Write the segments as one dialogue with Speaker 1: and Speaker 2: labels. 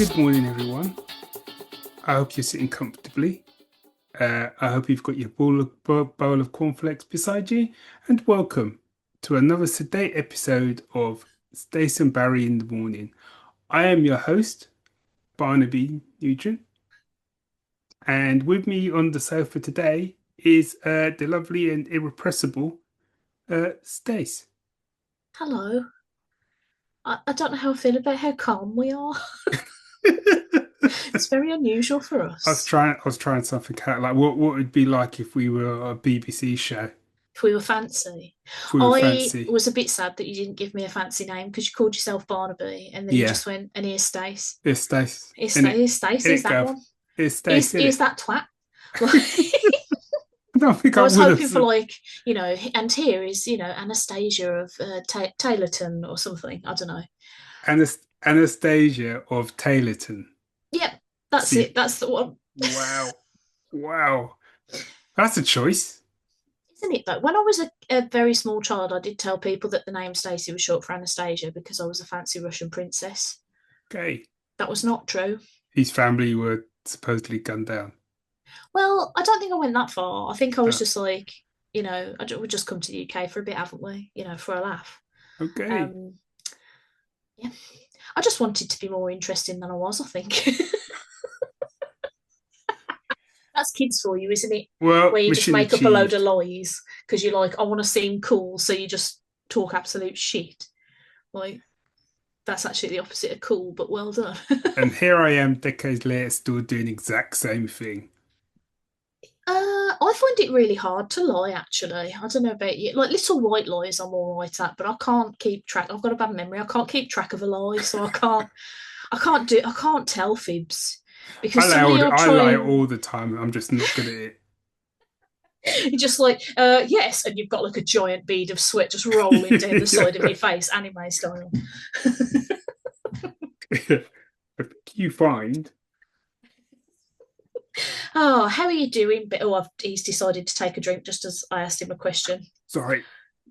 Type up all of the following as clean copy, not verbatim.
Speaker 1: Good morning, everyone. I hope you're sitting comfortably. I hope you've got your bowl of cornflakes beside you, and welcome to another sedate episode of Stace and Barry in the Morning. I am your host, Barnaby Nugent, and with me on the sofa today is the lovely and irrepressible Stace.
Speaker 2: Hello. I don't know how I feel about how calm we are. It's very unusual for us.
Speaker 1: I was trying something out, like what would it be like if we were a BBC show,
Speaker 2: If we were fancy.
Speaker 1: if we were
Speaker 2: I
Speaker 1: fancy.
Speaker 2: was a bit sad that you didn't give me a fancy name because you called yourself Barnaby and then you
Speaker 1: Yeah.
Speaker 2: just went, and here's Stace.
Speaker 1: It's Stace.
Speaker 2: Here's Stace,
Speaker 1: In
Speaker 2: here's
Speaker 1: it,
Speaker 2: that
Speaker 1: Gav.
Speaker 2: one.
Speaker 1: It's Stace,
Speaker 2: Here's
Speaker 1: innit?
Speaker 2: that twat.
Speaker 1: I don't think
Speaker 2: I
Speaker 1: I
Speaker 2: was
Speaker 1: would have
Speaker 2: hoping for
Speaker 1: said.
Speaker 2: and here is, Anastasia of Taylorton or something. I don't know.
Speaker 1: Anastasia of Taylorton.
Speaker 2: Yep, that's
Speaker 1: See,
Speaker 2: it. That's the one.
Speaker 1: wow. Wow. That's a choice.
Speaker 2: Isn't it though? When I was a very small child, I did tell people that the name Stacey was short for Anastasia because I was a fancy Russian princess.
Speaker 1: Okay.
Speaker 2: That was not true.
Speaker 1: His family were supposedly gunned down.
Speaker 2: Well, I don't think I went that far. I think I was
Speaker 1: Uh,
Speaker 2: just like, we've just come to the UK for a bit, haven't we? For a laugh.
Speaker 1: okay.
Speaker 2: Um, yeah. I just wanted to be more interesting than I was, I think. That's kids for you, isn't it?
Speaker 1: Well,
Speaker 2: Where you just
Speaker 1: mission
Speaker 2: make up a load of
Speaker 1: achieved.
Speaker 2: lies because you're like, I want to seem cool, so you just talk absolute shit. Like, that's actually the opposite of cool, but well done.
Speaker 1: And here I am, decades later, still doing the exact same thing.
Speaker 2: I find it really hard to lie, actually. I don't know about you. Like little white lies, I'm all right at, but I can't keep track. I've got a bad memory. I can't keep track of a lie, so I can't tell fibs because suddenly you'll
Speaker 1: I
Speaker 2: try
Speaker 1: lie
Speaker 2: and
Speaker 1: all the time. I'm just not good at
Speaker 2: you're just like, yes, and you've got like a giant bead of sweat just rolling down the
Speaker 1: it.
Speaker 2: side of
Speaker 1: Yeah.
Speaker 2: your face, anime style.
Speaker 1: I think you find.
Speaker 2: Oh, how are you doing? But he's decided to take a drink just as I asked him a question.
Speaker 1: Sorry.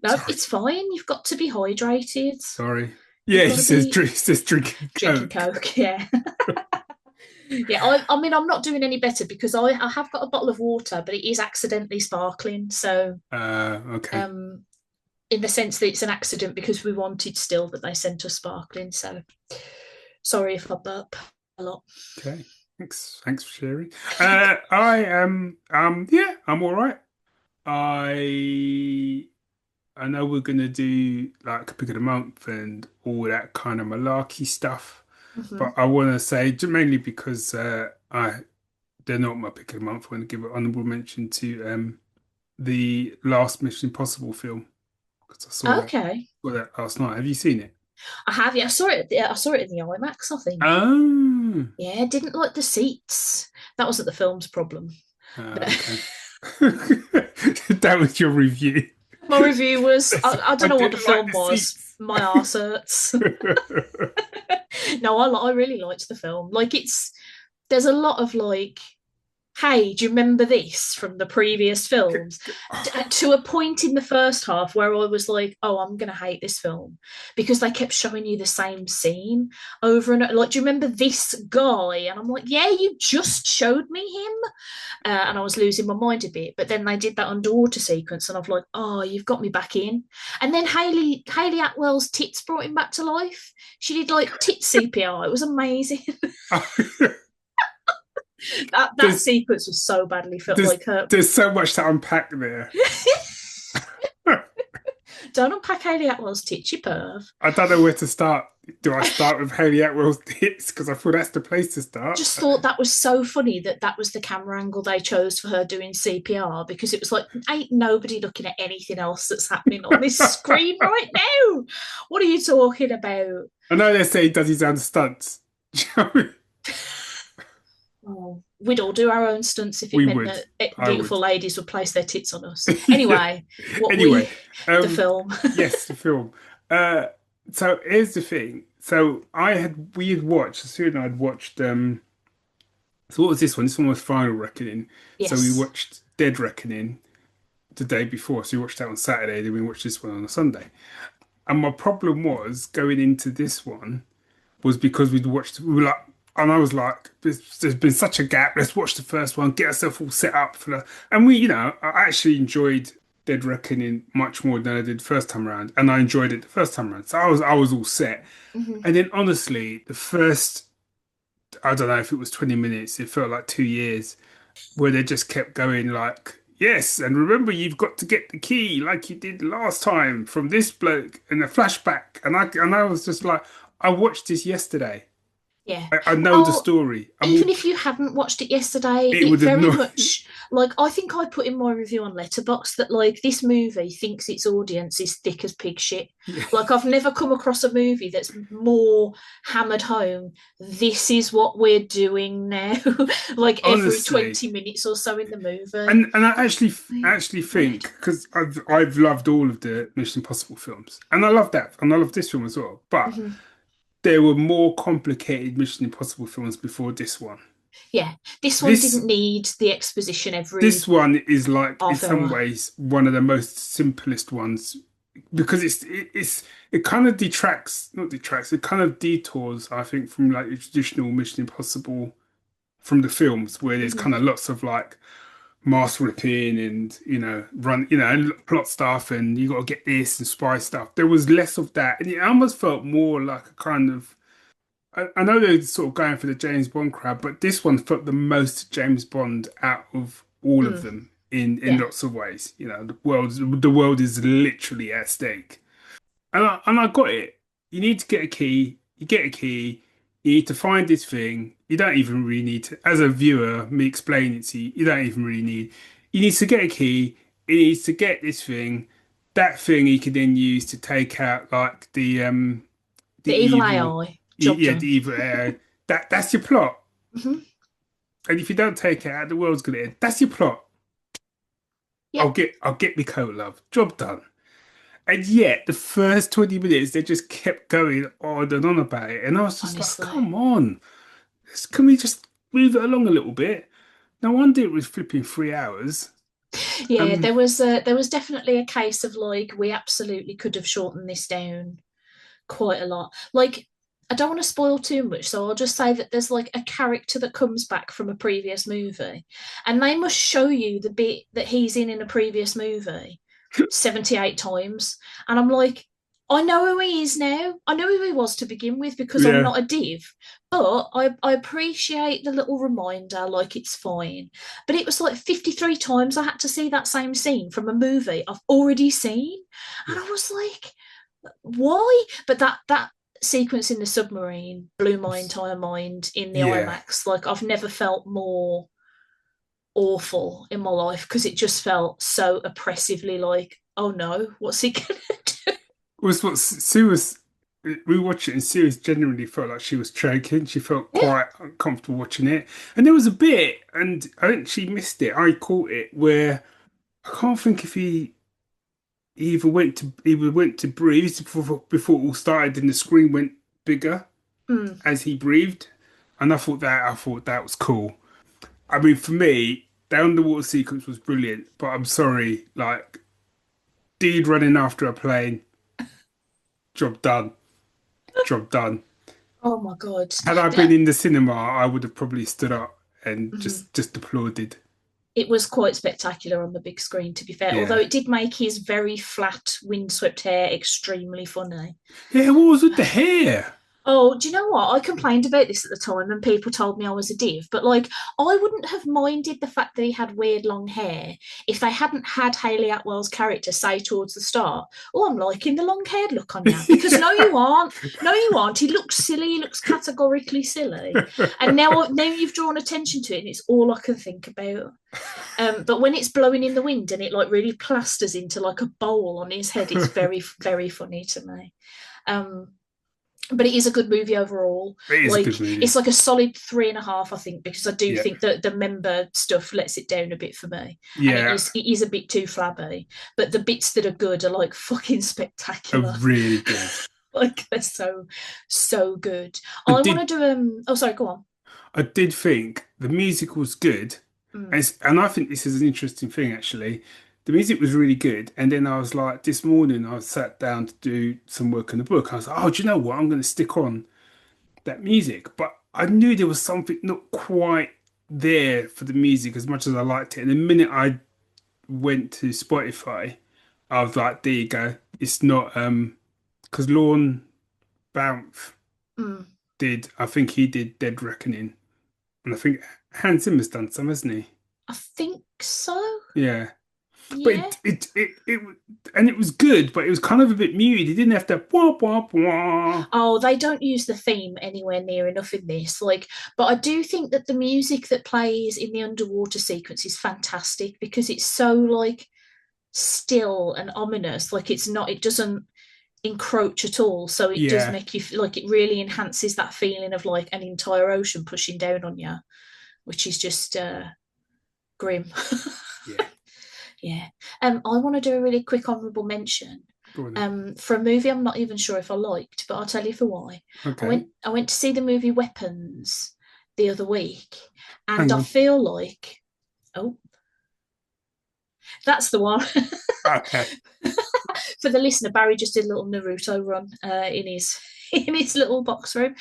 Speaker 2: No,
Speaker 1: Sorry.
Speaker 2: it's fine. You've got to be hydrated.
Speaker 1: Sorry.
Speaker 2: You've
Speaker 1: Yeah,
Speaker 2: got to be
Speaker 1: he says drinking
Speaker 2: drinking
Speaker 1: Coke.
Speaker 2: Coke. Yeah. Yeah, I mean, I'm not doing any better because I have got a bottle of water, but it is accidentally sparkling. So,
Speaker 1: Okay.
Speaker 2: um, in the sense that it's an accident because we wanted still that they sent us sparkling. So, sorry if I burp a lot.
Speaker 1: Okay. Thanks for sharing. I am yeah, I'm all right. I I know we're gonna do like pick of the month and all that kind of malarkey stuff, but
Speaker 2: Hmm.
Speaker 1: I want to say mainly because I they're not my pick of the month. I want to give an honorable mention to the last Mission Impossible film because
Speaker 2: Okay,
Speaker 1: saw that last night. Have you seen it?
Speaker 2: I have. Yeah, I saw it. Yeah, I saw it in the IMAX. I think.
Speaker 1: Oh,
Speaker 2: Yeah, didn't like the seats. That wasn't the film's problem.
Speaker 1: okay. That was your review.
Speaker 2: My review was I
Speaker 1: I
Speaker 2: don't know what the
Speaker 1: didn't like
Speaker 2: film
Speaker 1: the
Speaker 2: was.
Speaker 1: seats.
Speaker 2: My arse hurts. No, I really liked the film. Like there's a lot of like, hey, do you remember this from the previous films? To a point in the first half where I was like, oh, I'm gonna hate this film because they kept showing you the same scene over and over. Like, do you remember this guy? And I'm like, yeah, you just showed me him. And I was losing my mind a bit. But then they did that underwater sequence, and I've like, oh, you've got me back in. And then Haley Atwell's tits brought him back to life. She did like tit CPR. It was amazing. That
Speaker 1: There's
Speaker 2: sequence was so badly felt
Speaker 1: there's
Speaker 2: like her.
Speaker 1: there's so much to unpack there.
Speaker 2: Don't unpack Haley Atwell's tits, you perv.
Speaker 1: I don't know where to start. Do I start with Haley Atwell's hits? Because I thought that's the place to start.
Speaker 2: Just thought that was so funny that that was the camera angle they chose for her doing CPR because it was like, ain't nobody looking at anything else that's happening on this screen right now. What are you talking about?
Speaker 1: I know they say he does his own stunts.
Speaker 2: Oh, we'd all do our own stunts if it
Speaker 1: We
Speaker 2: meant
Speaker 1: would.
Speaker 2: that
Speaker 1: I
Speaker 2: beautiful
Speaker 1: would.
Speaker 2: ladies would place their tits on us. Anyway,
Speaker 1: Anyway,
Speaker 2: the
Speaker 1: um,
Speaker 2: film.
Speaker 1: yes, the film. Uh, so here's the thing. So we had watched, Sue and I had watched, so what was this one? This one was Final Reckoning. So we
Speaker 2: Yes.
Speaker 1: watched Dead Reckoning the day before. So we watched that on Saturday, then we watched this one on a Sunday. And my problem was going into this one was because we were like And I was like, there's been such a gap. Let's watch the first one, get ourselves all set up for the. And I actually enjoyed Dead Reckoning much more than I did first time around, and I enjoyed it the first time around. So I was all set.
Speaker 2: Mhm.
Speaker 1: And then honestly, the first, I don't know if it was 20 minutes, it felt like 2 years where they just kept going like, yes, and remember you've got to get the key like you did last time from this bloke and a flashback. And I was just like, I watched this yesterday.
Speaker 2: Yeah.
Speaker 1: I know the
Speaker 2: Well,
Speaker 1: story. I'm
Speaker 2: even
Speaker 1: all,
Speaker 2: if you hadn't watched it yesterday,
Speaker 1: it
Speaker 2: it
Speaker 1: would have
Speaker 2: very
Speaker 1: not.
Speaker 2: much like I think I put in my review on Letterboxd that like this movie thinks its audience is thick as pig shit.
Speaker 1: Yeah.
Speaker 2: Like I've never come across a movie that's more hammered home. This is what we're doing now. Like every
Speaker 1: Honestly,
Speaker 2: 20 minutes or so in the movie.
Speaker 1: and I actually
Speaker 2: Weird.
Speaker 1: think because I've loved all of the Mission Impossible films, and I love that, and I love this film as well. But
Speaker 2: Mhm.
Speaker 1: there were more complicated Mission Impossible films before this one.
Speaker 2: Yeah, this one
Speaker 1: This
Speaker 2: didn't need the exposition
Speaker 1: this
Speaker 2: every
Speaker 1: one is like in
Speaker 2: half
Speaker 1: some
Speaker 2: hour.
Speaker 1: ways one of the most simplest ones because it kind of detracts, not detracts, it kind of detours, I think, from like the traditional Mission Impossible from the films where there's
Speaker 2: Mhm.
Speaker 1: kind of lots of like mask ripping and run and plot stuff and you got to get this and spy stuff. There was less of that, and it almost felt more like a kind of I know they're sort of going for the James Bond crowd, but this one felt the most James Bond out of all of
Speaker 2: Mm,
Speaker 1: them in
Speaker 2: yeah.
Speaker 1: lots of ways. The world is literally at stake. And I got it. You need to get a key. You get a key. You need to find this thing. You don't even really need to, as a viewer, me explain it to you. You don't even really need. You need to get a key. It needs to get this thing. That thing you can then use to take out like the
Speaker 2: The evil
Speaker 1: evil,
Speaker 2: AI, job
Speaker 1: yeah,
Speaker 2: done.
Speaker 1: the evil. That's your plot.
Speaker 2: Hmm.
Speaker 1: And if you don't take it out, the world's gonna end. That's your plot.
Speaker 2: Yep,
Speaker 1: I'll get me coat, love. Job done. And yet, the first 20 minutes, they just kept going on and on about it. And I was just like,
Speaker 2: honestly.
Speaker 1: come on. Can we just move it along a little bit? No wonder it was flipping 3 hours.
Speaker 2: Yeah,
Speaker 1: Um,
Speaker 2: there was definitely a case of like we absolutely could have shortened this down quite a lot. Like I don't want to spoil too much, so I'll just say that there's like a character that comes back from a previous movie, and they must show you the bit that he's in a previous movie 78 times. And I'm like, I know who he is now. I know who he was to begin with because I'm
Speaker 1: yeah.
Speaker 2: not a div. But I appreciate the little reminder, like it's fine. But it was like 53 times I had to see that same scene from a movie I've already seen. And I was like, why? But that sequence in the submarine blew my entire mind in the
Speaker 1: Yeah.
Speaker 2: IMAX. Like I've never felt more awful in my life because it just felt so oppressively like, oh no, what's he gonna do?
Speaker 1: Was what Sue was. We watched it, and Sue genuinely felt like she was choking. She felt
Speaker 2: Yeah.
Speaker 1: quite uncomfortable watching it. And there was a bit, and I think she missed it. I caught it where I can't think if he either went to breathe before it all started, and the screen went bigger
Speaker 2: Mm,
Speaker 1: as he breathed. And I thought that was cool. I mean, for me, the underwater sequence was brilliant, but I'm sorry, like dude running after a plane, job done, job done.
Speaker 2: oh my god.
Speaker 1: Had I been in the cinema, I would have probably stood up and
Speaker 2: Mhm.
Speaker 1: just applauded.
Speaker 2: It was quite spectacular on the big screen, to be fair, although
Speaker 1: Yeah.
Speaker 2: it did make his very flat, windswept hair extremely funny.
Speaker 1: Yeah, what was with the hair?
Speaker 2: Oh, do you know what? I complained about this at the time and people told me I was a div, but like I wouldn't have minded the fact that he had weird long hair if they hadn't had Haley Atwell's character say towards the start, oh, I'm liking the long haired look on you. Because no,
Speaker 1: Yeah.
Speaker 2: you aren't. No, you aren't. He looks silly. He looks categorically silly. And now you've drawn attention to it and it's all I can think about. But when it's blowing in the wind and it like really plasters into like a bowl on his head, it's very, very funny to me. Um, but it is a good movie overall.
Speaker 1: It is a
Speaker 2: Like
Speaker 1: good movie.
Speaker 2: it's like a solid 3.5, I think, because I do
Speaker 1: Yeah.
Speaker 2: think that the member stuff lets it down a bit for me, and it
Speaker 1: Yeah.
Speaker 2: is it is a bit too flabby. But the bits that are good are like fucking
Speaker 1: Are
Speaker 2: spectacular.
Speaker 1: really good.
Speaker 2: Like they're so good.
Speaker 1: I
Speaker 2: I want to
Speaker 1: did
Speaker 2: do Oh, sorry, go on.
Speaker 1: I did think the music was good.
Speaker 2: Mm,
Speaker 1: And I think this is an interesting thing actually. The music was really good. And then I was like, this morning I sat down to do some work on the book. I was like, oh, do you know what? I'm going to stick on that music. But I knew there was something not quite there for the music as much as I liked it. And the minute I went to Spotify, I was like, there you go. It's not because Lorne Banff
Speaker 2: Mm,
Speaker 1: did, I think he did Dead Reckoning. And I think Hans Zimmer's done some, hasn't he?
Speaker 2: I think so.
Speaker 1: Yeah. But
Speaker 2: Yeah.
Speaker 1: and it was good, but it was kind of a bit muted. It didn't have to wah wah wah.
Speaker 2: Oh, they don't use the theme anywhere near enough in this. Like, but I do think that the music that plays in the underwater sequence is fantastic because it's so like still and ominous. Like it's not, it doesn't encroach at all. So it does
Speaker 1: Yeah,
Speaker 2: make you like it really enhances that feeling of like an entire ocean pushing down on you, which is just grim.
Speaker 1: yeah.
Speaker 2: Yeah. I want to do a really quick honourable mention.
Speaker 1: Go on then.
Speaker 2: For a movie I'm not even sure if I liked, but I'll tell you for why.
Speaker 1: Okay,
Speaker 2: I went to see the movie Weapons the other week, and
Speaker 1: hang
Speaker 2: I
Speaker 1: on.
Speaker 2: feel like oh, that's the one.
Speaker 1: Okay.
Speaker 2: For the listener, Barry just did a little Naruto run in his in his little box room.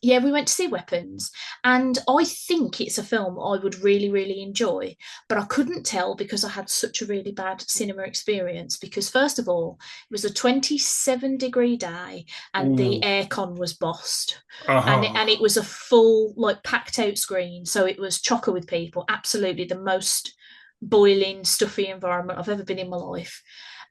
Speaker 2: Yeah, we went to see Weapons, and I think it's a film I would really, really enjoy. But I couldn't tell because I had such a really bad cinema experience. Because first of all, it was a 27-degree day, and the
Speaker 1: Ooh.
Speaker 2: aircon was bossed, and it
Speaker 1: Oh.
Speaker 2: was a full like packed out screen, so it was chocker with people. Absolutely the most boiling, stuffy environment I've ever been in my life.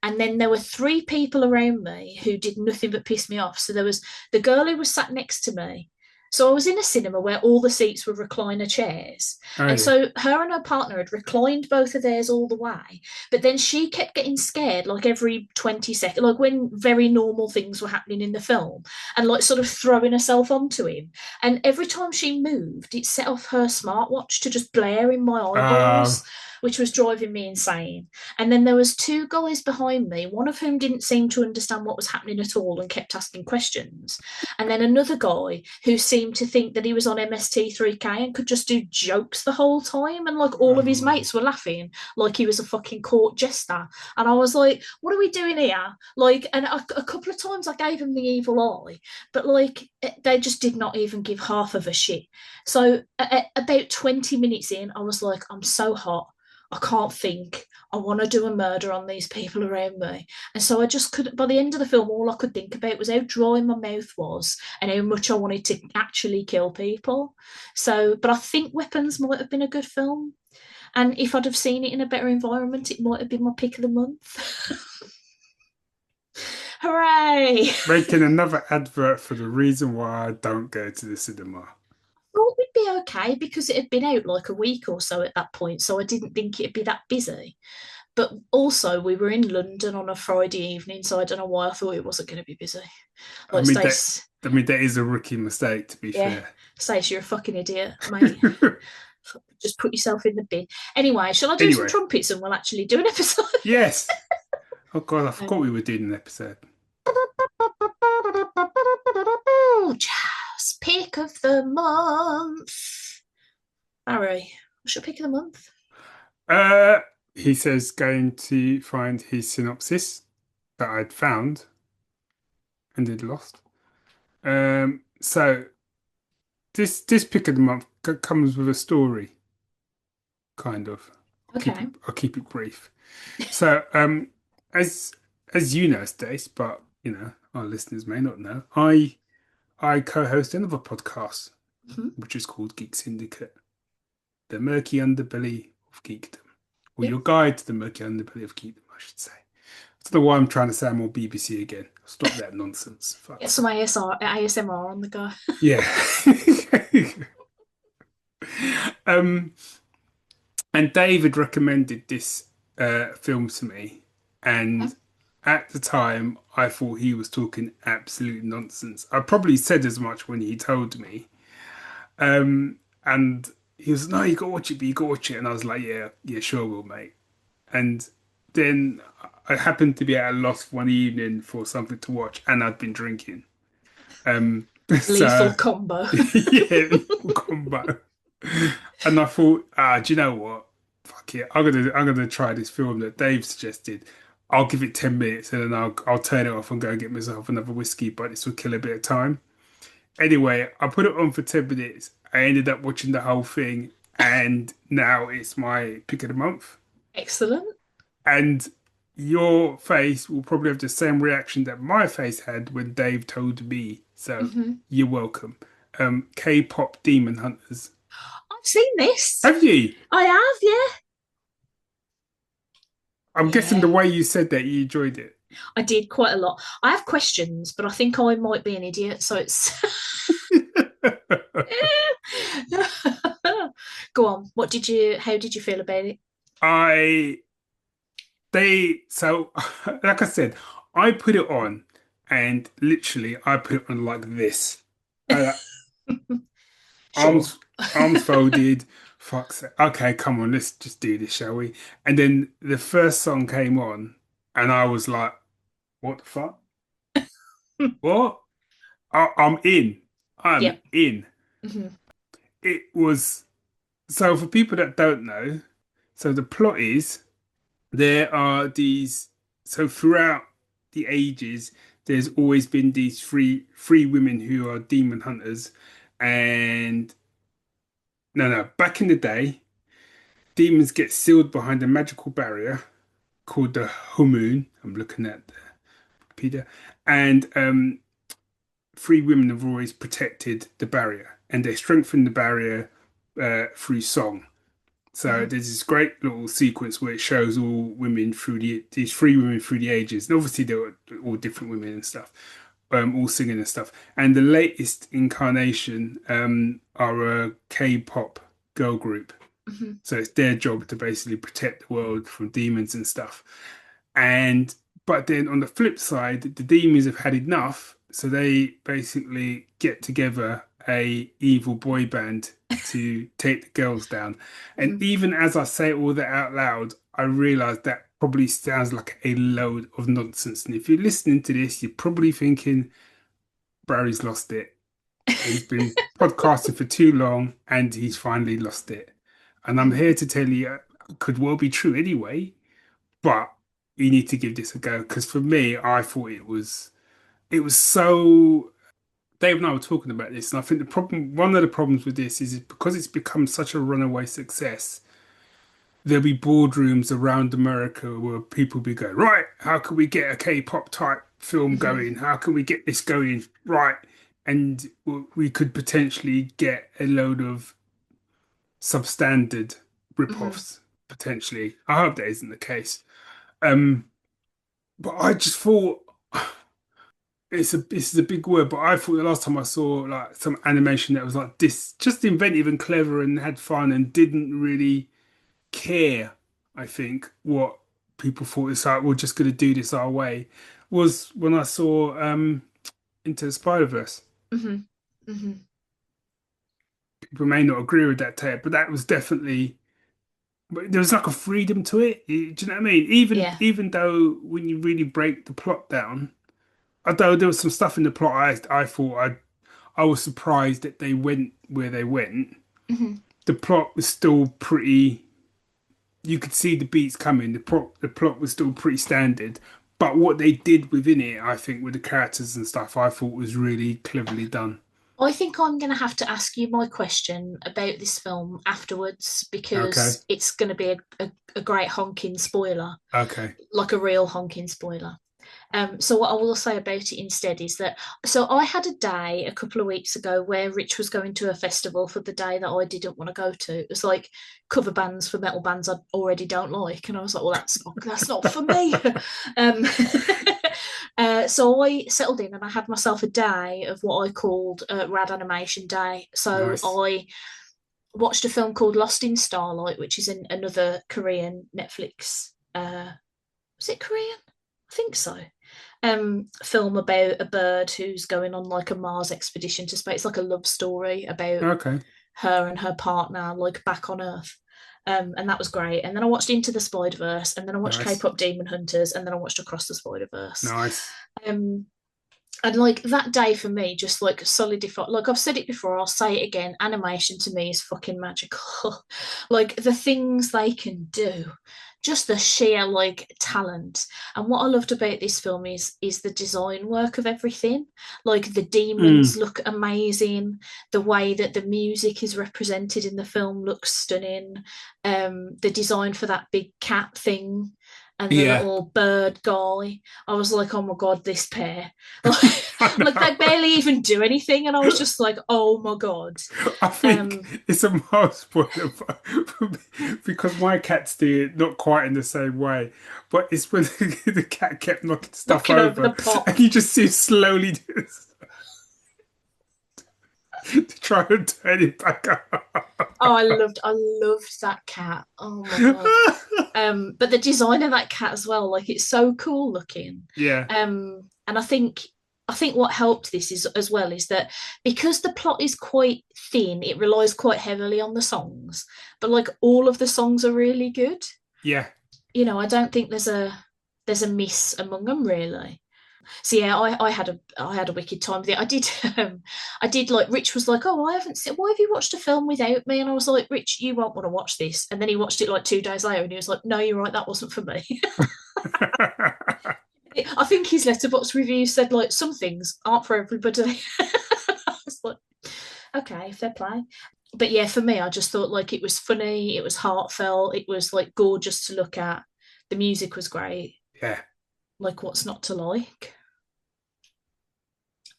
Speaker 2: And then there were three people around me who did nothing but piss me off. So there was the girl who was sat next to me. So I was in a cinema where all the seats were recliner chairs.
Speaker 1: Oh
Speaker 2: And
Speaker 1: yeah.
Speaker 2: so her and her partner had reclined both of theirs all the way. But then she kept getting scared like every 20 seconds, like when very normal things were happening in the film, and like sort of throwing herself onto him. And every time she moved, it set off her smartwatch to just blare in my
Speaker 1: Um.
Speaker 2: eyeballs, which was driving me insane. And then there was two guys behind me, one of whom didn't seem to understand what was happening at all and kept asking questions. And then another guy who seemed to think that he was on MST3K and could just do jokes the whole time. And like all of his
Speaker 1: Oh.
Speaker 2: mates were laughing like he was a fucking court jester. And I was like, what are we doing here? Like, and a couple of times I gave him the evil eye, but like they just did not even give half of a shit. So about 20 minutes in, I was like, I'm so hot. I can't think. I want to do a murder on these people around me. And so I just couldn't, by the end of the film, all I could think about was how dry my mouth was and how much I wanted to actually kill people. So, but I think Weapons might have been a good film. And if I'd have seen it in a better environment, it might have been my pick of the month. Hooray!
Speaker 1: Making another advert for the reason why I don't go to the cinema.
Speaker 2: Thought we'd be okay because it had been out like a week or so at that point, so I didn't think it'd be that busy. But also, we were in London on a Friday evening, so I don't know why I thought it wasn't going to be busy.
Speaker 1: I
Speaker 2: Like
Speaker 1: mean that.
Speaker 2: Stace,
Speaker 1: I mean that is a rookie mistake, to be
Speaker 2: yeah,
Speaker 1: fair.
Speaker 2: Stace, you're a fucking idiot, mate. Just put yourself in the bin. Anyway, shall I do some
Speaker 1: Anyway,
Speaker 2: trumpets and we'll actually do an episode?
Speaker 1: yes. Oh God, I forgot we
Speaker 2: um,
Speaker 1: were doing an episode.
Speaker 2: Jazz pick of the month. Barry, what's your pick of the month?
Speaker 1: Uh, he says going to find his synopsis that I'd found and had lost. So this pick of the month comes with a story, kind of.
Speaker 2: Okay.
Speaker 1: I'll keep it brief. So as you know, Stace, but you know our listeners may not know, I co-host another podcast
Speaker 2: Mhm.
Speaker 1: which is called Geek Syndicate, the murky underbelly of geekdom, or
Speaker 2: Yep.
Speaker 1: your guide to the murky underbelly of geekdom, I should say. That's the why I'm trying to sound more BBC again. Stop that nonsense.
Speaker 2: Get
Speaker 1: Fuck's
Speaker 2: some
Speaker 1: sake.
Speaker 2: ASMR on the go.
Speaker 1: Yeah. um, and David recommended this film to me,
Speaker 2: Okay.
Speaker 1: and at the time I thought he was talking absolute nonsense. I probably said as much when he told me. And he was, no, you got to watch it, but you got to watch it. And I was like, yeah, yeah, sure, will, mate. And then I happened to be at a loss one evening for something to watch, and I'd been drinking. So
Speaker 2: Lethal combo.
Speaker 1: yeah, combo. And I thought, do you know what? Fuck it, I'm gonna try this film that Dave suggested. I'll give it 10 minutes and then I'll turn it off and go and get myself another whiskey, but this will kill a bit of time. Anyway, I put it on for 10 minutes. I ended up watching the whole thing, and now it's my pick of the month.
Speaker 2: Excellent.
Speaker 1: And your face will probably have the same reaction that my face had when Dave told me. So
Speaker 2: Hmm.
Speaker 1: you're welcome. K-pop Demon Hunters.
Speaker 2: I've seen this.
Speaker 1: Have you?
Speaker 2: I have, yeah.
Speaker 1: I'm guessing the
Speaker 2: Yeah.
Speaker 1: way you said that you enjoyed it.
Speaker 2: I did quite a lot. I have questions, but I think I might be an idiot, so it's go on. How did you feel about it?
Speaker 1: I so like I said, I put it on and literally I put it on like this. Uh,
Speaker 2: Sure.
Speaker 1: arms arms folded. Fuck's sake. Okay, come on, let's just do this, shall we? And then the first song came on and I was like, what the fuck? What? I'm in. I'm
Speaker 2: Yep.
Speaker 1: in.
Speaker 2: Hmm.
Speaker 1: It was so for people that don't know, so the plot is there are these so throughout the ages there's always been these three women who are demon hunters and no back in the day demons get sealed behind a magical barrier called the Humoon. I'm looking at the Wikipedia and three women have always protected the barrier and they strengthen the barrier through song. So
Speaker 2: Hmm.
Speaker 1: there's this great little sequence where it shows all women through these three women through the ages, and obviously they were all different women and stuff, all singing and stuff. And the latest incarnation are a K-pop girl group,
Speaker 2: Hmm.
Speaker 1: so it's their job to basically protect the world from demons and stuff. And but then on the flip side, the demons have had enough, so they basically get together a evil boy band to take the girls down. And
Speaker 2: Hmm.
Speaker 1: even as I say all that out loud, I realize that probably sounds like a load of nonsense. And if you're listening to this, you're probably thinking Barry's lost it. He's been podcasting for too long and he's finally lost it. And I'm here to tell you, it could well be true anyway, but you need to give this a go. Because for me, I thought it was so. Dave and I were talking about this, and I think one of the problems with this is because it's become such a runaway success, there'll be boardrooms around America where people be going, right, how can we get a K-pop type film
Speaker 2: Hmm.
Speaker 1: going? How can we get this going? Right. And we could potentially get a load of substandard
Speaker 2: Hmm.
Speaker 1: rip-offs, potentially. I hope that isn't the case. Um, but I just thought this is a big word, but I thought the last time I saw like some animation that was like this, just inventive and clever and had fun and didn't really care, I think, what people thought it's like, we're just gonna do this our way, was when I saw Into the Spider-Verse.
Speaker 2: Hmm. Hmm.
Speaker 1: People may not agree with that take, but that was definitely but there was like a freedom to it. Do you know what I mean?
Speaker 2: Yeah.
Speaker 1: Even though when you really break the plot down, although there was some stuff in the plot I thought I was surprised that they went where they went.
Speaker 2: Hmm.
Speaker 1: The plot was still pretty. You could see the beats coming. The plot was still pretty standard, but what they did within it, I think, with the characters and stuff, I thought was really cleverly done.
Speaker 2: I think I'm going to have to ask you my question about this film afterwards
Speaker 1: Okay,
Speaker 2: because it's going to be a great honking spoiler,
Speaker 1: okay,
Speaker 2: like a real honking spoiler. So what I will say about it instead is that so I had a day a couple of weeks ago where Rich was going to a festival for the day that I didn't want to go to. It was like cover bands for metal bands I already don't like, and I was like, well, that's not for me. um, so I settled in and I had myself a day of what I called Rad Animation Day. So
Speaker 1: nice.
Speaker 2: I watched a film called Lost in Starlight, which is another Korean Netflix. Was it Korean? I think so. Film about a bird who's going on like a Mars expedition to space. It's like a love story about
Speaker 1: Okay,
Speaker 2: her and her partner, like back on Earth. And that was great. And then I watched Into the Spider Verse, and then I watched
Speaker 1: nice,
Speaker 2: K-pop Demon Hunters, and then I watched Across the Spider Verse.
Speaker 1: nice.
Speaker 2: Um, and like that day for me, just like solidified. Like I've said it before, I'll say it again. Animation to me is fucking magical. Like the things they can do just the sheer like talent. And what I loved about this film is the design work of everything. Like the demons
Speaker 1: Mm,
Speaker 2: look amazing. The way that the music is represented in the film looks stunning. The design for that big cat thing and the
Speaker 1: yeah.
Speaker 2: little bird guy. I was like, oh my god, this pair.
Speaker 1: I
Speaker 2: Like they
Speaker 1: know.
Speaker 2: barely even do anything, and I was just like, oh my god.
Speaker 1: I think
Speaker 2: Um,
Speaker 1: it's a mild spoiler for me, because my cats do it not quite in the same way. But it's when the cat kept knocking stuff
Speaker 2: Knocking over the
Speaker 1: over,
Speaker 2: pot.
Speaker 1: and you just see it slowly do this to try and turn it back
Speaker 2: Oh,
Speaker 1: up.
Speaker 2: I loved that cat. Oh my god. But the design of that cat as well, like it's so cool looking.
Speaker 1: Yeah,
Speaker 2: And I think what helped this is as well is that because the plot is quite thin, it relies quite heavily on the songs. But like all of the songs are really good.
Speaker 1: yeah.
Speaker 2: I don't think there's a miss among them really. So yeah, I had a wicked time with it. I did like Rich was like, oh, I haven't seen. Why have you watched a film without me? And I was like, Rich, you won't want to watch this. And then he watched it like 2 days later, and he was like, no, you're right, that wasn't for me. I think his letterbox review said like some things aren't for everybody. I was like, okay, fair play. But yeah, for me, I just thought like it was funny, it was heartfelt, it was like gorgeous to look at. The music was great.
Speaker 1: Yeah.
Speaker 2: Like, what's not to like?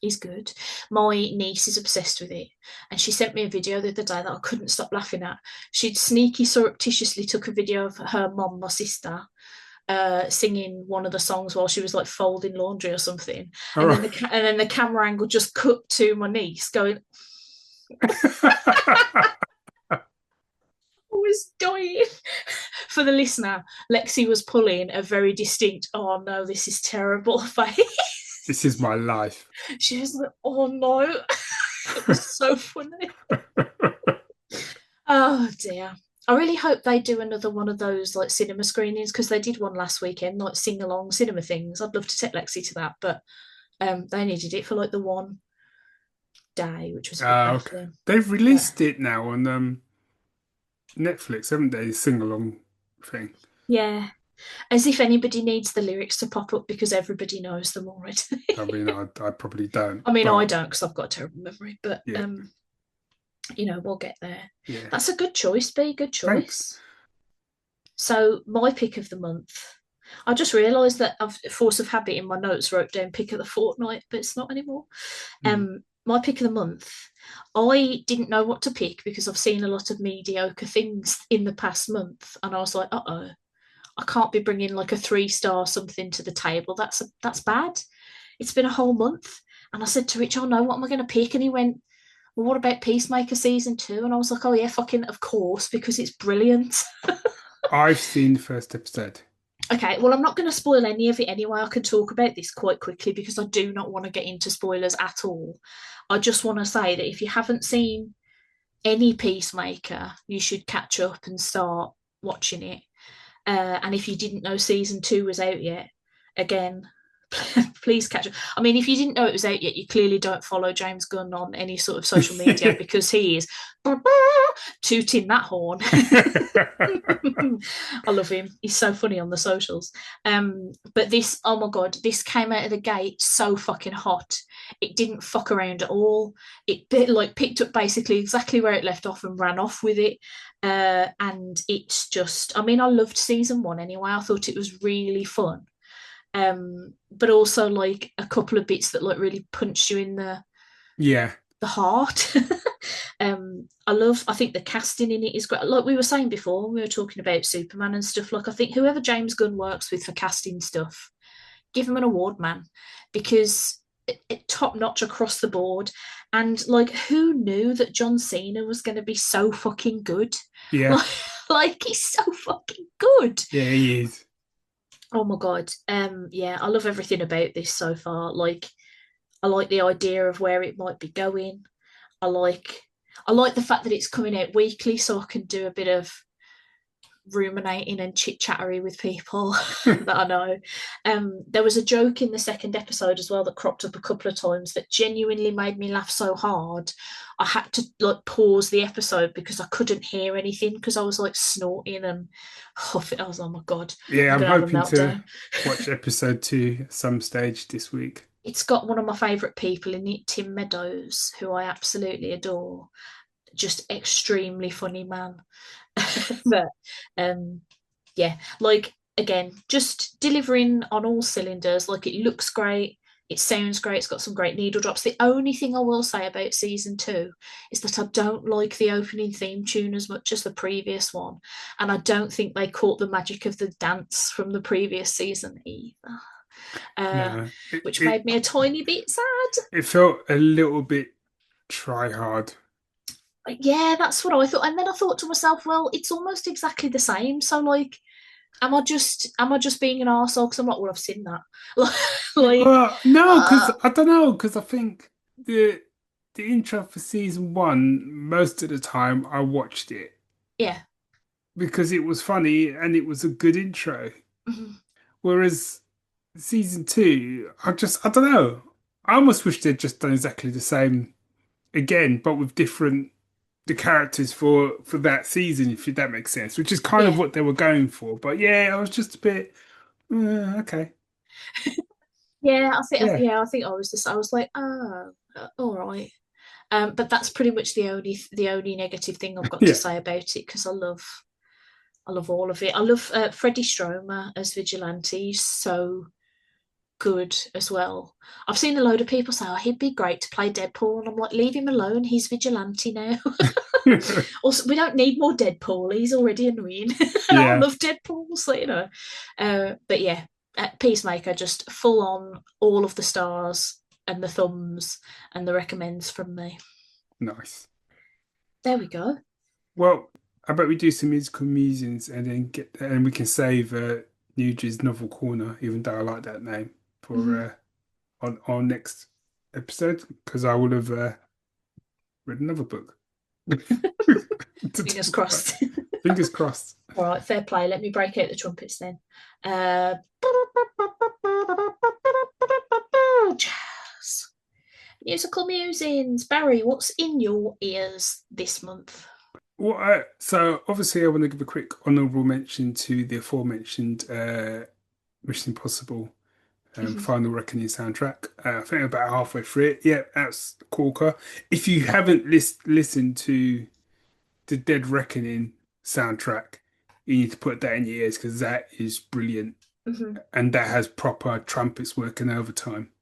Speaker 2: Is good. My niece is obsessed with it, and she sent me a video the other day that I couldn't stop laughing at. She'd sneaky surreptitiously took a video of her mom, my sister, singing one of the songs while she was like folding laundry or something,
Speaker 1: All
Speaker 2: and
Speaker 1: right.
Speaker 2: then the camera angle just cut to my niece going, "I was dying." For the listener, Lexi was pulling a very distinct, "Oh no, this is terrible" face.
Speaker 1: This is my life.
Speaker 2: She was like, "Oh no." It was so funny. Oh dear. I really hope they do another one of those like cinema screenings because they did one last weekend, like sing along cinema things. I'd love to take Lexi to that, but they only did it for like the one day, which was a bit
Speaker 1: Okay.
Speaker 2: baffling.
Speaker 1: They've
Speaker 2: But
Speaker 1: released it now on Netflix, haven't they? Sing along thing.
Speaker 2: yeah, as if anybody needs the lyrics to pop up because everybody knows them already.
Speaker 1: I mean, I probably don't,
Speaker 2: I mean, I
Speaker 1: but
Speaker 2: don't because I've got a terrible memory, but
Speaker 1: yeah,
Speaker 2: we'll get there.
Speaker 1: yeah.
Speaker 2: That's a good choice, B. Good
Speaker 1: Thanks.
Speaker 2: choice. So my pick of the month. I just realised that I've force of habit in my notes wrote down pick of the fortnight, but it's not anymore.
Speaker 1: Mm.
Speaker 2: My pick of the month. I didn't know what to pick because I've seen a lot of mediocre things in the past month, and I was like, oh, I can't be bringing like a 3-star something to the table. That's bad. It's been a whole month, and I said to Rich, "Oh no, what am I going to pick?" And he went, "Well, what about Peacemaker season 2?" And I was like, "Oh yeah, fucking of course, because it's brilliant."
Speaker 1: I've seen the first episode.
Speaker 2: Okay, well, I'm not going to spoil any of it anyway. I can talk about this quite quickly because I do not want to get into spoilers at all. I just want to say that if you haven't seen any Peacemaker, you should catch up and start watching it. And if you didn't know season 2 was out yet, again, please catch up. I mean, if you didn't know it was out yet, you clearly don't follow James Gunn on any sort of social media because he is tooting that horn. I love him. He's so funny on the socials. But this, oh my god, this came out of the gate so fucking hot. It didn't fuck around at all. It like picked up basically exactly where it left off and ran off with it. And it's just, I mean, I loved season 1 anyway. I thought it was really fun. But also like a couple of bits that like really punched you in
Speaker 1: Yeah,
Speaker 2: the heart. I think the casting in it is great. Like we were saying before, we were talking about Superman and stuff. Like I think whoever James Gunn works with for casting stuff, give him an award, man, because top notch across the board. And like, who knew that John Cena was going to be so fucking good?
Speaker 1: yeah,
Speaker 2: Like, like he's so fucking good.
Speaker 1: yeah, he is.
Speaker 2: Oh my god. Yeah, I love everything about this so far. Like, I like the idea of where it might be going. I like I like the fact that it's coming out weekly, so I can do a bit of ruminating and chit-chattery with people that I know. There was a joke in the second episode as well that cropped up a couple of times that genuinely made me laugh so hard. I had to like pause the episode because I couldn't hear anything because I was like snorting and huffing. I was, oh my God,
Speaker 1: Yeah,
Speaker 2: I'm
Speaker 1: I'm
Speaker 2: gonna have a
Speaker 1: hoping to
Speaker 2: meltdown.
Speaker 1: watch episode 2 at some stage this week.
Speaker 2: It's got one of my favourite people in it, Tim Meadows, who I absolutely adore. Just extremely funny man. But um yeah, like again, just delivering on all cylinders. Like it looks great, it sounds great, it's got some great needle drops. The only thing I will say about season 2 is that I don't like the opening theme tune as much as the previous one, and I don't think they caught the magic of the dance from the previous season either,
Speaker 1: No,
Speaker 2: which made me a tiny bit sad.
Speaker 1: it felt a little bit try hard.
Speaker 2: Yeah, that's what I thought. And then I thought to myself, well, it's almost exactly the same. So like, am I just being an arsehole? Because I'm like, well, I've seen that. like,
Speaker 1: Well, no, because
Speaker 2: uh,
Speaker 1: I don't know, because I think the intro for season 1, most of the time I watched it
Speaker 2: yeah.
Speaker 1: because it was funny and it was a good intro.
Speaker 2: Mhm.
Speaker 1: Whereas season 2, I don't know. I almost wish they'd just done exactly the same again, but with different the characters for that season, if that makes sense, which is kind of
Speaker 2: Yeah.
Speaker 1: what they were going for. But yeah, I was just a bit, okay,
Speaker 2: Yeah,
Speaker 1: yeah,
Speaker 2: I think I was just I was like, oh, all right. But that's pretty much the only negative thing I've got to
Speaker 1: yeah,
Speaker 2: say about it because I love all of it. I love Freddie Stromer as Vigilante. He's so good as well. I've seen a load of people say, oh, he'd be great to play Deadpool. And I'm like, leave him alone. He's Vigilante now. Also, we don't need more Deadpool. He's already annoying. I
Speaker 1: yeah,
Speaker 2: love Deadpool, so, but yeah, Peacemaker, just full on all of the stars and the thumbs and the recommends from me.
Speaker 1: nice.
Speaker 2: There we go.
Speaker 1: Well, I bet we do some musical musings and then and we can save Nuge's novel corner, even though I like that name for
Speaker 2: Mhm.
Speaker 1: on our next episode because I would have read another book to
Speaker 2: Fingers
Speaker 1: talk about.
Speaker 2: crossed.
Speaker 1: Fingers crossed.
Speaker 2: All right, fair play. Let me break out the trumpets then. Uh, Jazz. Musical musings. Barry, what's in your ears this month?
Speaker 1: Well, so obviously I want to give a quick honorable mention to the aforementioned Mission Impossible
Speaker 2: Mhm.
Speaker 1: Final Reckoning soundtrack. I think I'm about halfway through it. Yeah, that's corker. If you haven't listened to the Dead Reckoning soundtrack, you need to put that in your ears because that is brilliant
Speaker 2: Mhm.
Speaker 1: and that has proper trumpets working overtime.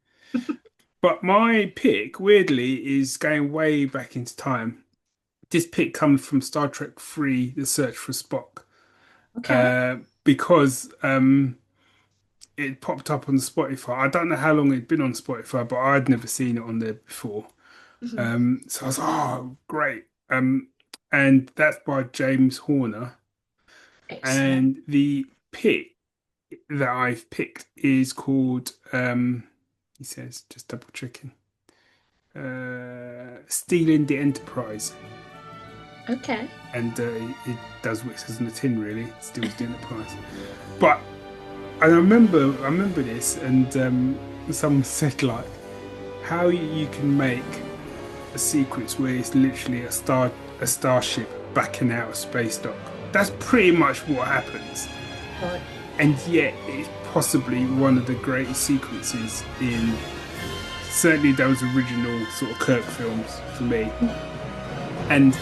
Speaker 1: But my pick, weirdly, is going way back into time. This pick comes from Star Trek 3, The Search for Spock,
Speaker 2: Okay.
Speaker 1: because it popped up on Spotify. I don't know how long it'd been on Spotify, but I'd never seen it on there before.
Speaker 2: Mhm.
Speaker 1: So I was, oh, great. And that's by James Horner.
Speaker 2: Excellent.
Speaker 1: And the pick that I've picked is called, he says, just double checking, Stealing the Enterprise.
Speaker 2: Okay.
Speaker 1: And it does what it says on the tin, really, steals the Enterprise. But I remember this, and someone said like how you can make a sequence where it's literally a starship backing out of space dock. That's pretty much what happens,
Speaker 2: Right.
Speaker 1: and yet it's possibly one of the greatest sequences in certainly those original sort of Kirk films for me, and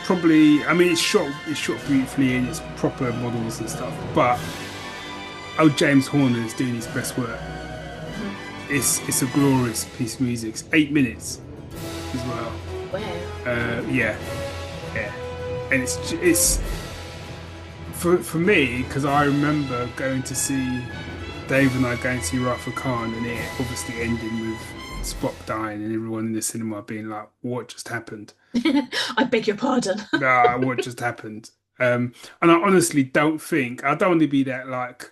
Speaker 1: probably I mean it's shot beautifully and it's proper models and stuff, but oh, James Horner is doing his best work.
Speaker 2: Mhm.
Speaker 1: It's a glorious piece of music. It's 8 minutes as well.
Speaker 2: Wow.
Speaker 1: Yeah, yeah, and it's for me because I remember going to see Dave and I going to see Rafa Khan, and it obviously ending with Spock dying and everyone in the cinema being like, "What just happened?"
Speaker 2: I beg your pardon.
Speaker 1: Nah, what just happened? And I honestly don't think I don't want to be that like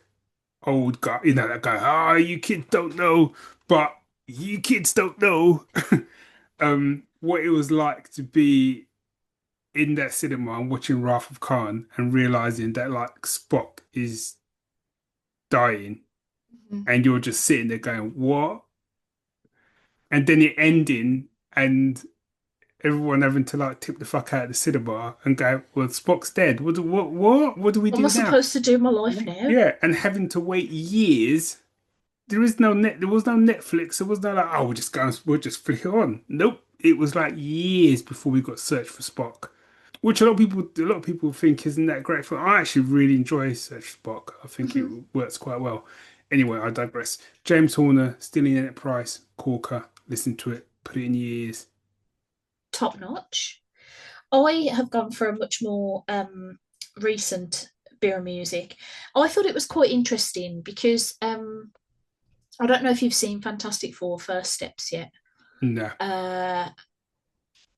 Speaker 1: old guy, that guy. Ah, you kids don't know, but you kids don't know what it was like to be in that cinema and watching Wrath of Khan and realizing that like Spock is dying
Speaker 2: Mhm.
Speaker 1: and you're just sitting there going, what? And then it ending and everyone having to like tip the fuck out of the cinema and go, well, Spock's dead. What do we
Speaker 2: What am I
Speaker 1: do now?
Speaker 2: supposed to do with my life now?
Speaker 1: Yeah, and having to wait years. There was no Netflix. There was no like, oh, we'll just flick it on. Nope. It was like years before we got Search for Spock, which a lot of people think isn't that great for. I actually really enjoy Search for Spock. I think it
Speaker 2: Mhm.
Speaker 1: works quite well. Anyway, I digress. James Horner, Stealing Enterprise, Corker. Listen to it. Put it in your ears.
Speaker 2: Top notch. I have gone for a much more recent beer music. I thought it was quite interesting because I don't know if you've seen Fantastic Four First Steps yet.
Speaker 1: No.
Speaker 2: Uh,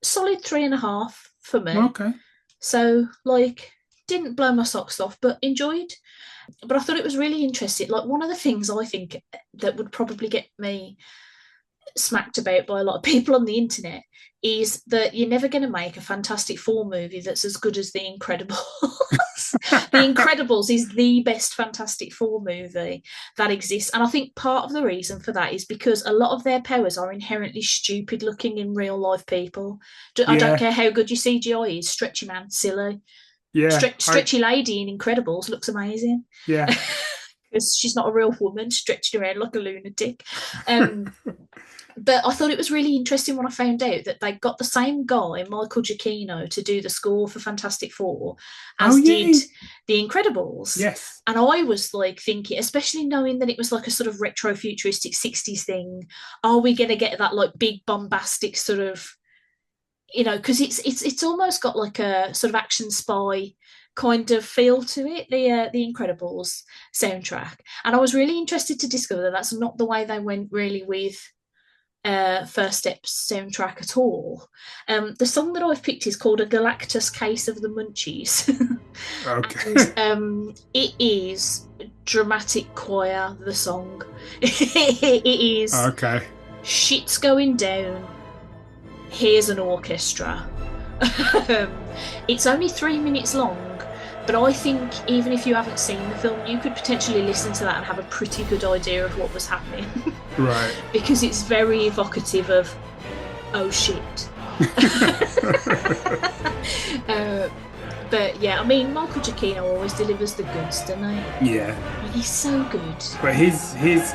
Speaker 2: Solid 3.5 for me.
Speaker 1: Okay.
Speaker 2: So, like, didn't blow my socks off, but enjoyed. But I thought it was really interesting. Like, one of the things I think that would probably get me smacked about by a lot of people on the internet is that you're never going to make a Fantastic Four movie that's as good as The Incredibles. The Incredibles is the best Fantastic Four movie that exists. And I think part of the reason for that is because a lot of their powers are inherently stupid looking in real life people. I don't
Speaker 1: Yeah.
Speaker 2: care how good your CGI is, Stretchy Man, silly.
Speaker 1: Yeah.
Speaker 2: Stretchy Lady in Incredibles looks amazing.
Speaker 1: Yeah.
Speaker 2: Because she's not a real woman, stretched around like a lunatic. Um, but I thought it was really interesting when I found out that they got the same guy, Michael Giacchino, to do the score for Fantastic Four
Speaker 1: Oh
Speaker 2: as did
Speaker 1: yeah.
Speaker 2: The Incredibles.
Speaker 1: Yes.
Speaker 2: And I was like thinking, especially knowing that it was like a sort of retro futuristic 60s thing, are we going to get that like big bombastic sort of, because it's almost got like a sort of action spy kind of feel to it, the Incredibles soundtrack. And I was really interested to discover that that's not the way they went really with First Steps soundtrack at all. The song that I've picked is called A Galactus Case of the Munchies. And
Speaker 1: Okay.
Speaker 2: it is dramatic choir, the song. It is
Speaker 1: Okay.
Speaker 2: shit's going down. Here's an orchestra. um, it's only 3 minutes long, but I think even if you haven't seen the film, you could potentially listen to that and have a pretty good idea of what was happening.
Speaker 1: Right.
Speaker 2: Because it's very evocative of oh shit. uh, but yeah, I mean, Michael Giacchino always delivers the goods, doesn't he?
Speaker 1: Yeah.
Speaker 2: He's so good.
Speaker 1: But
Speaker 2: The
Speaker 1: his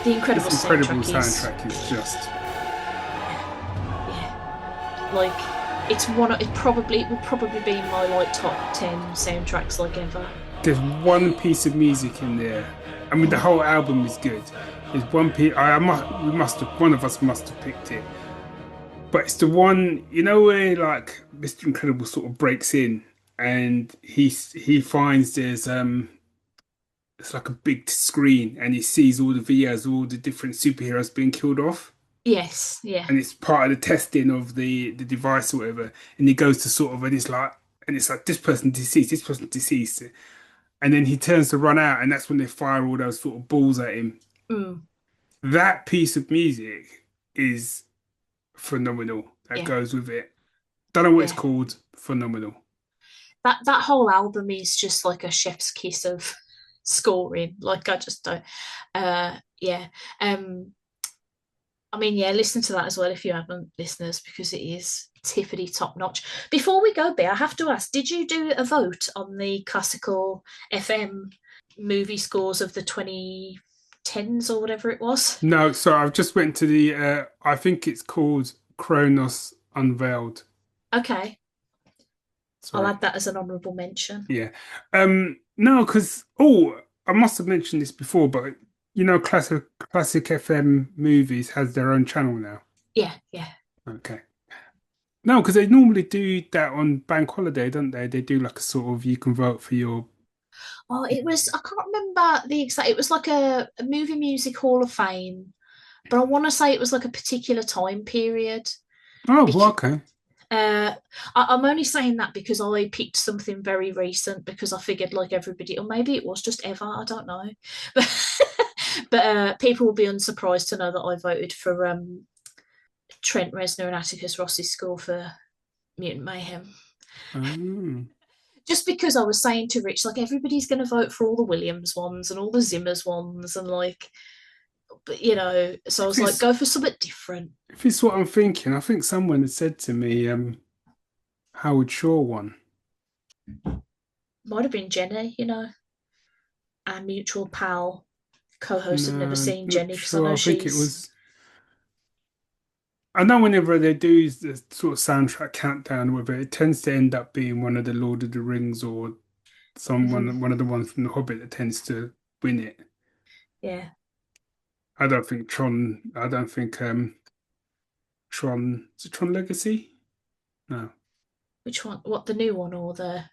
Speaker 2: Incredible
Speaker 1: incredible
Speaker 2: soundtrack is,
Speaker 1: soundtrack is just
Speaker 2: yeah, like it would probably be my like top 10 soundtracks like ever.
Speaker 1: there's one piece of music in there. I mean, the whole album is good. There's one piece. One of us must have picked it. But it's the one, where like Mr. Incredible sort of breaks in and he finds it's like a big screen and he sees all the videos of all the different superheroes being killed off.
Speaker 2: Yes, yeah.
Speaker 1: And it's part of the testing of the device or whatever. And he goes to sort of and it's like this person deceased. And then he turns to run out, and that's when they fire all those sort of balls at him.
Speaker 2: Mm,
Speaker 1: That piece of music is phenomenal. That
Speaker 2: yeah,
Speaker 1: goes with it. Don't know what it's
Speaker 2: yeah.
Speaker 1: called. Phenomenal.
Speaker 2: That whole album is just like a chef's kiss of scoring. Like I just don't. Yeah. I mean, yeah, listen to that as well if you haven't, listeners, because it is tippity top notch. Before we go, there, I have to ask: did you do a vote on the classical FM movie scores of the 2010s or whatever it was?
Speaker 1: No, so I've just went to I think it's called Kronos Unveiled.
Speaker 2: Okay, I'll
Speaker 1: Sorry.
Speaker 2: add that as an honourable mention.
Speaker 1: Yeah. No, because I must have mentioned this before, but classic FM movies has their own channel now.
Speaker 2: Yeah, yeah.
Speaker 1: Okay. No, because they normally do that on bank holiday, don't they? They do like a sort of you can vote for your.
Speaker 2: Oh, it was, I can't remember the exact, it was like a movie music hall of fame, but I want to say it was like a particular time period.
Speaker 1: Oh, well,
Speaker 2: Bec-
Speaker 1: okay.
Speaker 2: uh, I'm only saying that because I picked something very recent because I figured like everybody, or maybe it was just ever, I don't know. But people will be unsurprised to know that I voted for Trent Reznor and Atticus Ross's score for Mutant Mayhem.
Speaker 1: Oh.
Speaker 2: Just because I was saying to Rich, like everybody's going to vote for all the Williams ones and all the Zimmers ones, and like, but so I
Speaker 1: If
Speaker 2: was like,
Speaker 1: it's
Speaker 2: go for something different.
Speaker 1: if it's what I'm thinking, I think someone had said to me, Howard Shaw one.
Speaker 2: Might have been Jenny, our mutual pal, co-host of Never
Speaker 1: No,
Speaker 2: Seen
Speaker 1: not
Speaker 2: Jenny, because I
Speaker 1: sure.
Speaker 2: know
Speaker 1: I think it
Speaker 2: she's
Speaker 1: was. I know whenever they do the sort of soundtrack countdown, whether it tends to end up being one of the Lord of the Rings or
Speaker 2: mhm,
Speaker 1: one of the ones from The Hobbit that tends to win it.
Speaker 2: yeah.
Speaker 1: I don't think Tron. I don't think Tron. Is it Tron Legacy? No.
Speaker 2: Which one? What, the new one or the?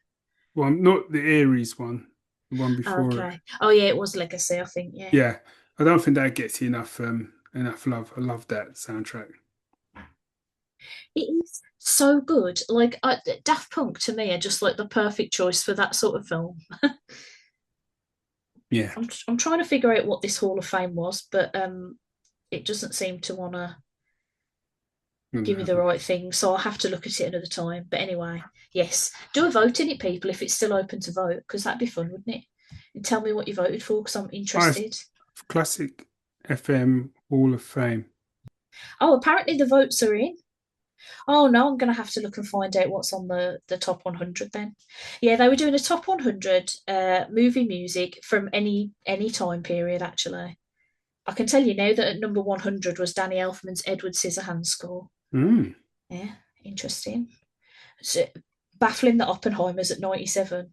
Speaker 1: Well, not the Ares one. The one
Speaker 2: Oh,
Speaker 1: before it.
Speaker 2: okay. Oh yeah, it was Legacy, I think. Yeah,
Speaker 1: Yeah, I don't think that gets enough love. I love that soundtrack.
Speaker 2: it is so good. Like Daft Punk to me are just like the perfect choice for that sort of film.
Speaker 1: Yeah.
Speaker 2: I'm trying to figure out what this Hall of Fame was, but it doesn't seem to want to give me the right thing, so I'll have to look at it another time. But anyway, yes, do a vote in it, people, if it's still open to vote, because that'd be fun, wouldn't it? And tell me what you voted for, because I'm
Speaker 1: I
Speaker 2: interested.
Speaker 1: Classic FM Hall of Fame.
Speaker 2: Oh, apparently the votes are in. Oh no, I'm going to have to look and find out what's on the top 100 then. Yeah, they were doing a top 100 movie music from any time period. Actually, I can tell you now that at number 100 was Danny Elfman's Edward Scissorhands score.
Speaker 1: Mm.
Speaker 2: Yeah, interesting. So, baffling that Oppenheimer's at 97.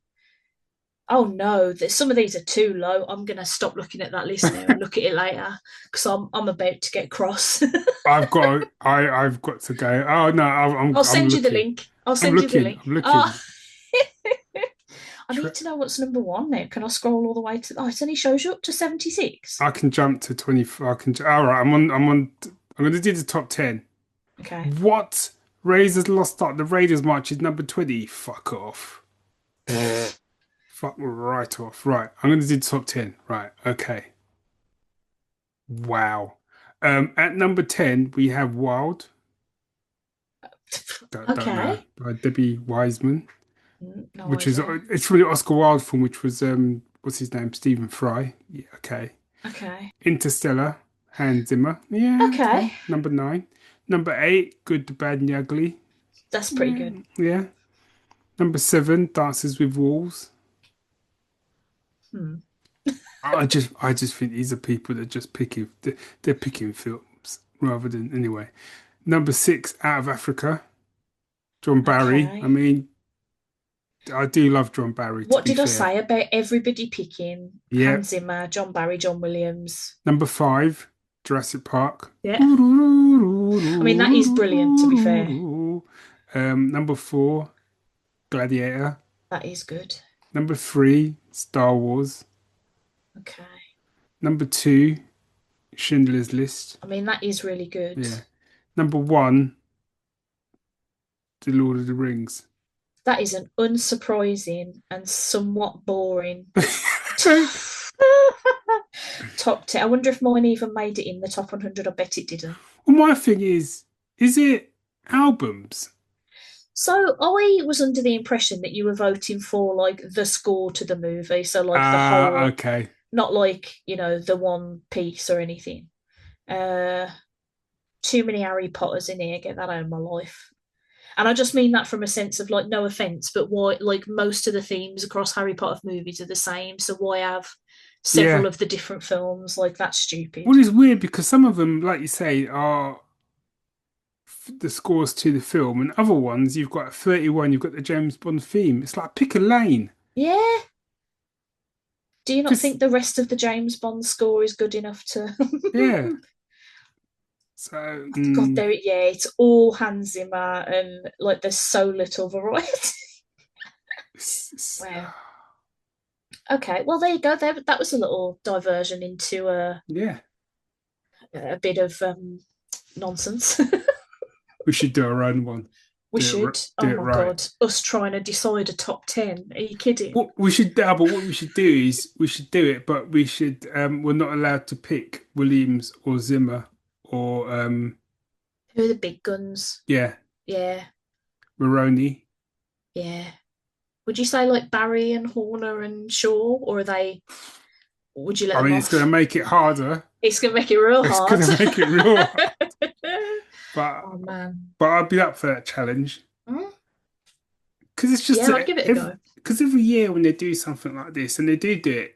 Speaker 2: Oh no, some of these are too low. I'm gonna stop looking at that list now and look at it later because I'm about to get cross.
Speaker 1: I've got to go. Oh no,
Speaker 2: I'll
Speaker 1: I'm
Speaker 2: send you the
Speaker 1: looking.
Speaker 2: link. I'll send you the link.
Speaker 1: I'm
Speaker 2: Oh,
Speaker 1: looking.
Speaker 2: I
Speaker 1: Tre
Speaker 2: need to know what's number one now. Can I scroll all the way to? Oh, it only shows you up to 76.
Speaker 1: I can jump to 20. All right, I'm going to do the top 10.
Speaker 2: Okay.
Speaker 1: What? Raiders lost out. The Raiders March is number 20. Fuck off. Fuck right off. Right. I'm going to do the top 10. Right. Okay. Wow. At number 10, we have Wild. Don't know.
Speaker 2: Okay.
Speaker 1: By Debbie Wiseman,
Speaker 2: No
Speaker 1: which is,
Speaker 2: idea.
Speaker 1: it's from the Oscar Wilde film, which was, what's his name? Stephen Fry. Yeah. Okay.
Speaker 2: Okay.
Speaker 1: Interstellar, Hans Zimmer. Yeah,
Speaker 2: Okay.
Speaker 1: okay. Number 9. Number 8, Good, the Bad, and the Ugly.
Speaker 2: That's pretty
Speaker 1: Yeah,
Speaker 2: good.
Speaker 1: yeah. Number 7, Dances with Wolves.
Speaker 2: Hmm.
Speaker 1: I just think these are people that just they're picking films rather than anyway. Number 6, Out of Africa, John Barry. I
Speaker 2: Okay.
Speaker 1: mean, I do love John Barry, to
Speaker 2: What
Speaker 1: be
Speaker 2: did I
Speaker 1: fair.
Speaker 2: say about everybody picking
Speaker 1: Yeah.
Speaker 2: Hans Zimmer, John Barry, John Williams?
Speaker 1: Number 5, Jurassic Park.
Speaker 2: Yeah. I mean, that is brilliant, to be fair.
Speaker 1: Number 4, Gladiator.
Speaker 2: That is good.
Speaker 1: Number 3, Star Wars.
Speaker 2: Okay.
Speaker 1: Number 2, Schindler's List.
Speaker 2: I mean, that is really good.
Speaker 1: Yeah. Number 1, The Lord of the Rings.
Speaker 2: That is an unsurprising and somewhat boring top 10. I wonder if mine even made it in the top 100. I bet it didn't.
Speaker 1: Well, my thing is it albums?
Speaker 2: So I was under the impression that you were voting for like the score to the movie. So like the
Speaker 1: Ah,
Speaker 2: whole,
Speaker 1: okay.
Speaker 2: not like, the one piece or anything. Uh, Too many Harry Potters in here. Get that out of my life. And I just mean that from a sense of like, no offense, but why, like, most of the themes across Harry Potter movies are the same. So why have several
Speaker 1: Yeah.
Speaker 2: of the different films? Like, that's stupid.
Speaker 1: Well, it's weird because some of them, like you say, are the scores to the film, and other ones you've got 31, you've got the James Bond theme. It's like pick a lane.
Speaker 2: Yeah. Do you not
Speaker 1: Just
Speaker 2: think the rest of the James Bond score is good enough to?
Speaker 1: yeah. So
Speaker 2: God, there, yeah, it's all Hans Zimmer, and like, there's so little variety.
Speaker 1: it's-
Speaker 2: Wow. Okay, well, there you go. There, that was a little diversion into
Speaker 1: yeah,
Speaker 2: a bit of nonsense.
Speaker 1: we should do our own one.
Speaker 2: We should.
Speaker 1: Do
Speaker 2: Oh
Speaker 1: it
Speaker 2: my
Speaker 1: right.
Speaker 2: God, us trying to decide a top 10. Are you kidding?
Speaker 1: What we should do, but what we should do is we should do it, but we should we're not allowed to pick Williams or Zimmer or
Speaker 2: Who are the big guns?
Speaker 1: yeah,
Speaker 2: Yeah.
Speaker 1: Maroney.
Speaker 2: Yeah. Would you say like Barry and Horner and Shaw, or are they? Would you let
Speaker 1: I
Speaker 2: them
Speaker 1: mean, it's going to
Speaker 2: off?
Speaker 1: make it harder.
Speaker 2: It's gonna make it real
Speaker 1: It's
Speaker 2: hard.
Speaker 1: going to make it real hard. But
Speaker 2: Oh man.
Speaker 1: I'd be up for that challenge.
Speaker 2: Mm,
Speaker 1: Because it's just
Speaker 2: yeah, I'd give it a go.
Speaker 1: because every year when they do something like this, and they do it,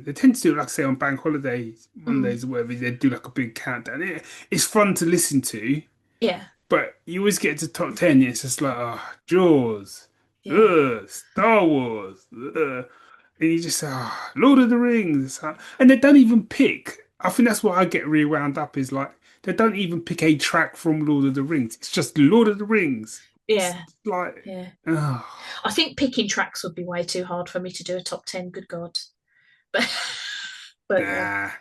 Speaker 1: they tend to do it, like say, on bank holidays,
Speaker 2: Mm,
Speaker 1: Mondays or whatever. They do like a big countdown. It's fun to listen to,
Speaker 2: yeah,
Speaker 1: but you always get to top 10. And it's just like, oh, Jaws,
Speaker 2: yeah,
Speaker 1: Star Wars, and you just say, oh, Lord of the Rings, and they don't even pick. I think that's what I get really wound up is like they don't even pick a track from Lord of the Rings. It's just Lord of the Rings. It's
Speaker 2: yeah,
Speaker 1: like,
Speaker 2: yeah.
Speaker 1: oh.
Speaker 2: I think picking tracks would be way too hard for me to do a top 10. Good God. But but yeah.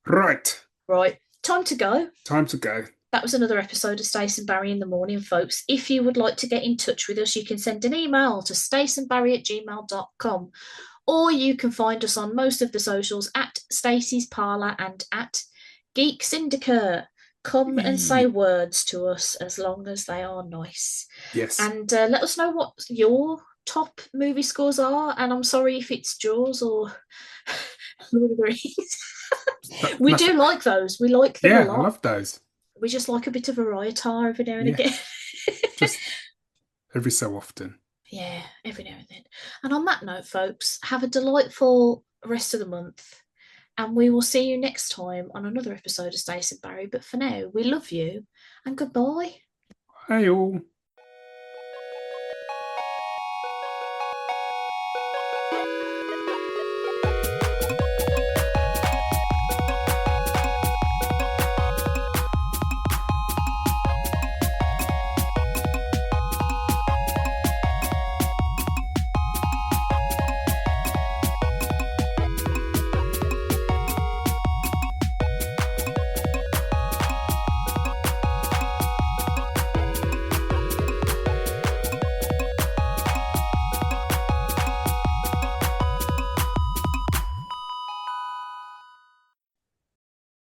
Speaker 1: Nah. Right.
Speaker 2: Right. Time to go.
Speaker 1: Time to go.
Speaker 2: That was another episode of Stace and Barry in the Morning, folks. If you would like to get in touch with us, you can send an email to staceandbarry@gmail.com, or you can find us on most of the socials at Stacey's Parlour and at Geek Syndicate. Come and say words to us as long as they are nice.
Speaker 1: Yes.
Speaker 2: And let us know what your top movie scores are. And I'm sorry if it's Jaws or Lord of the Rings. We
Speaker 1: Nothing.
Speaker 2: do like those. We like them a
Speaker 1: Yeah, I
Speaker 2: lot.
Speaker 1: love those.
Speaker 2: We just like a bit of variety every now and
Speaker 1: Yeah,
Speaker 2: again.
Speaker 1: just every so often.
Speaker 2: Yeah, every now and then. And on that note, folks, have a delightful rest of the month. And we will see you next time on another episode of Stace and Barry. But for now, we love you and goodbye.
Speaker 1: Hey all.